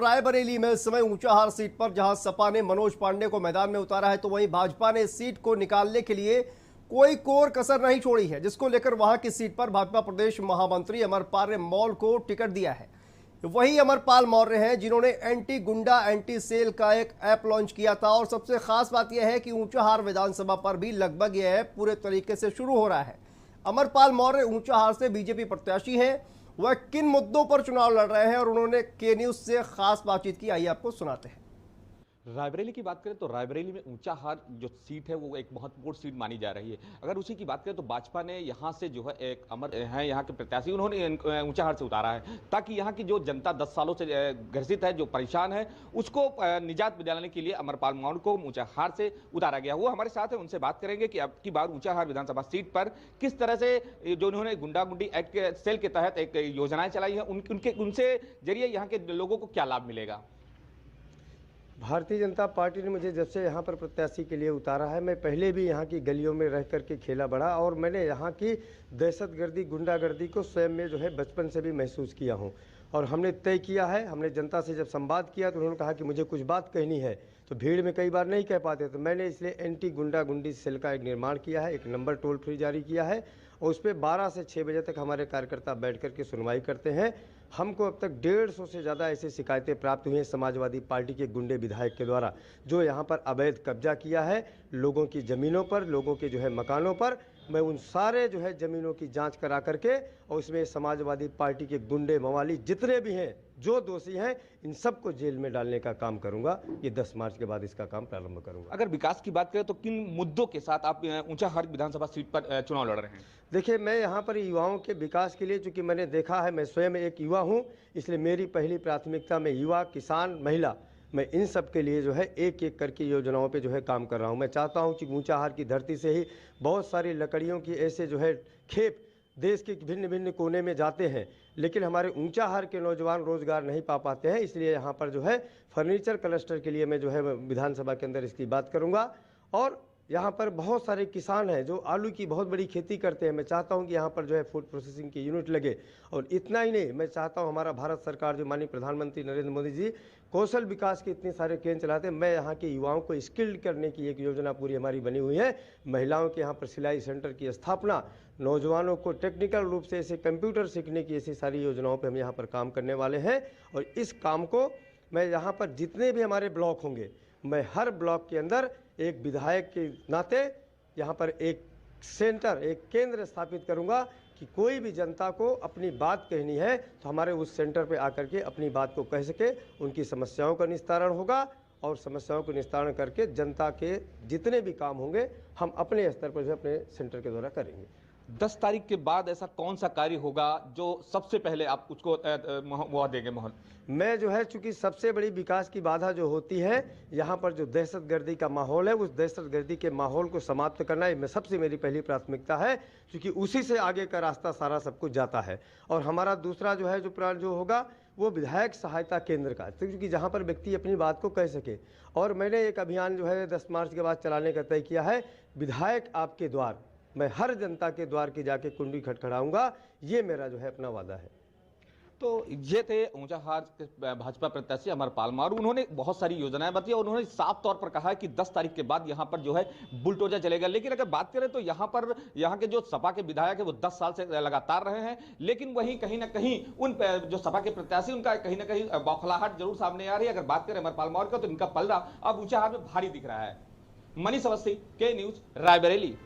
रायबरेली में इस समय ऊंचाहार सीट पर जहां सपा ने मनोज पांडे को मैदान में उतारा है, तो वहीं भाजपा ने इस सीट को निकालने के लिए कोई कोर कसर नहीं छोड़ी है, जिसको लेकर वहां की सीट पर भाजपा प्रदेश महामंत्री अमरपाल मौर्य को टिकट दिया है। वही अमरपाल मौर्य हैं जिन्होंने एंटी गुंडा एंटी सेल का एक ऐप लॉन्च किया था। और सबसे खास बात यह है कि ऊंचाहार विधानसभा पर भी लगभग यह ऐप पूरे तरीके से शुरू हो रहा है। अमरपाल मौर्य ऊंचाहार से बीजेपी प्रत्याशी हैं। वह किन मुद्दों पर चुनाव लड़ रहे हैं और उन्होंने के न्यूज से खास बातचीत की, आइए आपको सुनाते हैं। रायबरेली की बात करें तो रायबरेली में ऊंचाहार जो सीट है वो एक महत्वपूर्ण सीट मानी जा रही है। अगर उसी की बात करें तो भाजपा ने यहाँ से जो है एक अमर है यहाँ के प्रत्याशी उन्होंने ऊंचाहार से उतारा है, ताकि यहाँ की जो जनता 10 सालों से ग्रसित है, जो परेशान है, उसको निजात दिलाने के लिए अमरपाल मौर्य को ऊंचाहार से उतारा गया। वो हमारे साथ है, उनसे बात करेंगे कि अब की बार ऊंचाहार विधानसभा सीट पर किस तरह से जो उन्होंने गुंडागुंडी एक्ट के सेल के तहत एक योजनाएं चलाई है, उनसे जरिए यहाँ के लोगों को क्या लाभ मिलेगा। भारतीय जनता पार्टी ने मुझे जब से यहाँ पर प्रत्याशी के लिए उतारा है, मैं पहले भी यहाँ की गलियों में रह करके खेला बढ़ा और मैंने यहाँ की दहशतगर्दी गुंडागर्दी को स्वयं में जो है बचपन से भी महसूस किया हूँ। और हमने तय किया है, हमने जनता से जब संवाद किया तो उन्होंने कहा कि मुझे कुछ बात कहनी है, तो भीड़ में कई बार नहीं कह पाते, तो मैंने इसलिए एंटी गुंडा गुंडी सेल का एक निर्माण किया है, एक नंबर टोल फ्री जारी किया है और उस पर 12 से 6 बजे तक हमारे कार्यकर्ता बैठ कर के सुनवाई करते हैं। हमको अब तक 150 से ज़्यादा ऐसी शिकायतें प्राप्त हुई हैं समाजवादी पार्टी के गुंडे विधायक के द्वारा, जो यहाँ पर अवैध कब्जा किया है लोगों की ज़मीनों पर, लोगों के जो है मकानों पर। मैं उन सारे जो है ज़मीनों की जांच करा करके और उसमें समाजवादी पार्टी के गुंडे मवाली जितने भी हैं, जो दोषी हैं, इन सबको जेल में डालने का काम करूंगा। ये 10 मार्च के बाद इसका काम प्रारंभ करूंगा। अगर विकास की बात करें तो किन मुद्दों के साथ आप ऊंचाहार विधानसभा सीट पर चुनाव लड़ रहे हैं। देखिए, मैं यहाँ पर युवाओं के विकास के लिए, चूँकि मैंने देखा है, मैं स्वयं एक युवा हूँ, इसलिए मेरी पहली प्राथमिकता में युवा, किसान, महिला, मैं इन सब के लिए जो है एक एक करके योजनाओं पे जो है काम कर रहा हूँ। मैं चाहता हूँ कि ऊंचाहार की धरती से ही बहुत सारी लकड़ियों की ऐसे जो है खेप देश के भिन्न भिन्न कोने में जाते हैं, लेकिन हमारे ऊंचाहार के नौजवान रोजगार नहीं पा पाते हैं। इसलिए यहाँ पर जो है फर्नीचर क्लस्टर के लिए मैं जो है विधानसभा के अंदर इसकी बात करूँगा। और यहाँ पर बहुत सारे किसान हैं जो आलू की बहुत बड़ी खेती करते हैं। मैं चाहता हूँ कि यहाँ पर जो है फूड प्रोसेसिंग की यूनिट लगे। और इतना ही नहीं, मैं चाहता हूँ हमारा भारत सरकार जो माननीय प्रधानमंत्री नरेंद्र मोदी जी कौशल विकास के इतने सारे केंद्र चलाते हैं, मैं यहाँ के युवाओं को स्किल्ड करने की एक योजना पूरी हमारी बनी हुई है। महिलाओं के यहाँ पर सिलाई सेंटर की स्थापना, नौजवानों को टेक्निकल रूप से ऐसे कंप्यूटर सीखने की ऐसी सारी योजनाओं पर हम यहाँ पर काम करने वाले हैं। और इस काम को मैं यहाँ पर जितने भी हमारे ब्लॉक होंगे, मैं हर ब्लॉक के अंदर एक विधायक के नाते यहाँ पर एक सेंटर, एक केंद्र स्थापित करूँगा कि कोई भी जनता को अपनी बात कहनी है तो हमारे उस सेंटर पे आकर के अपनी बात को कह सके, उनकी समस्याओं का निस्तारण होगा और समस्याओं को निस्तारण करके जनता के जितने भी काम होंगे हम अपने स्तर पर जो अपने सेंटर के द्वारा करेंगे। 10 तारीख के बाद ऐसा कौन सा कार्य होगा जो सबसे पहले आप उसको मुहर देंगे? मोहन, मैं जो है, चूंकि सबसे बड़ी विकास की बाधा जो होती है यहाँ पर जो दहशतगर्दी का माहौल है, उस दहशतगर्दी के माहौल को समाप्त करना ये सबसे मेरी पहली प्राथमिकता है, क्योंकि उसी से आगे का रास्ता सारा सब कुछ जाता है। और हमारा दूसरा जो है जो प्लान जो होगा वो विधायक सहायता केंद्र का, क्योंकि जहाँ पर व्यक्ति अपनी बात को कह सके। और मैंने एक अभियान जो है 10 मार्च के बाद चलाने का तय किया है, विधायक आपके द्वार। मैं हर जनता के द्वार की जाके कुंडी खटखड़ाऊंगा, ये मेरा जो है अपना वादा है। तो ये थे ऊंचाहार के भाजपा प्रत्याशी अमरपाल मौर्य। उन्होंने बहुत सारी योजनाएं बताई और उन्होंने साफ तौर पर कहा कि 10 तारीख के बाद यहां पर जो है बुलडोजर चलेगा। लेकिन अगर बात करें तो यहां के जो सपा के विधायक है वो 10 साल से लगातार रहे हैं, लेकिन वहीं कहीं ना कहीं उन जो सपा के प्रत्याशी उनका कहीं ना कहीं बौखलाहट जरूर सामने आ रही है। अगर बात करें अमरपाल मौर्य का तो इनका पलड़ा अब ऊंचाहार में भारी दिख रहा है। मनीष अवस्थी, के न्यूज, रायबरेली।